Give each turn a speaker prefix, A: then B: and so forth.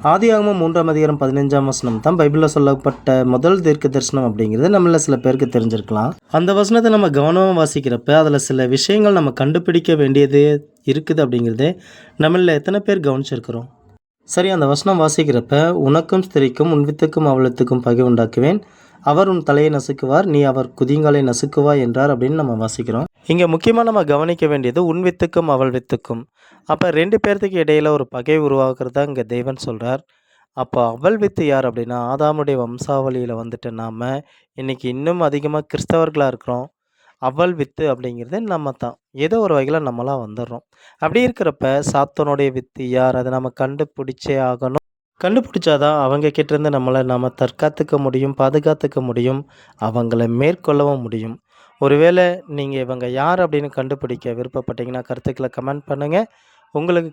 A: ஆதியாகமம் 3ஆம் அதிகாரம் 15ஆம் வசனம் தான் பைபிளில் சொல்லப்பட்ட முதல் தீர்க்க தரிசனம் அப்படிங்கிறது நம்மள சில பேருக்கு தெரிஞ்சிருக்கலாம். அந்த வசனத்தை நம்ம கவனமாக வாசிக்கிறப்ப அதில் சில விஷயங்கள் நம்ம கண்டுபிடிக்க வேண்டியது இருக்குது அப்படிங்கிறதே நம்மள எத்தனை பேர் கவனிச்சிருக்கிறோம். சரி, அந்த வசனம் வாசிக்கிறப்ப உனக்கும் ஸ்திரிக்கும் உன் வித்துக்கும் அவளத்துக்கும் பகை உண்டாக்குவேன், அவர் உன் தலையை நசுக்குவார், நீ அவர் குதிங்காலை நசுக்குவாய் என்றார் அப்படின்னு நம்ம வாசிக்கிறோம். இங்கே முக்கியமாக நம்ம கவனிக்க வேண்டியது உன் வித்துக்கும் அவள் வித்துக்கும். அப்போ 2 பேர்த்துக்கு இடையில ஒரு பகை உருவாக்குறதா இங்கே தேவன் சொல்கிறார். அப்போ அவள் வித்து யார் அப்படின்னா, ஆதாமுடைய வம்சாவளியில் வந்துட்டு நாம் இன்னைக்கு இன்னும் அதிகமாக கிறிஸ்தவர்களாக இருக்கிறோம். அவள் வித்து அப்படிங்கிறது நம்ம தான். ஏதோ ஒரு வகையில் நம்மளாம் வந்துடுறோம். அப்படி இருக்கிறப்ப சாத்தானுடைய வித்து யார், அதை நம்ம கண்டுபிடிச்சே ஆகணும். கண்டுபிடிச்சாதான் அவங்க கிட்டேருந்து நம்மளை நம்ம தற்காத்துக்க முடியும், பாதுகாத்துக்க முடியும், அவங்கள மேற்கொள்ளவும் முடியும். ஒருவேளை நீங்கள் இவங்க யார் அப்படின்னு கண்டுபிடிக்க விருப்பப்பட்டீங்கன்னா கருத்துக்களை கமெண்ட் பண்ணுங்கள். உங்களுக்கு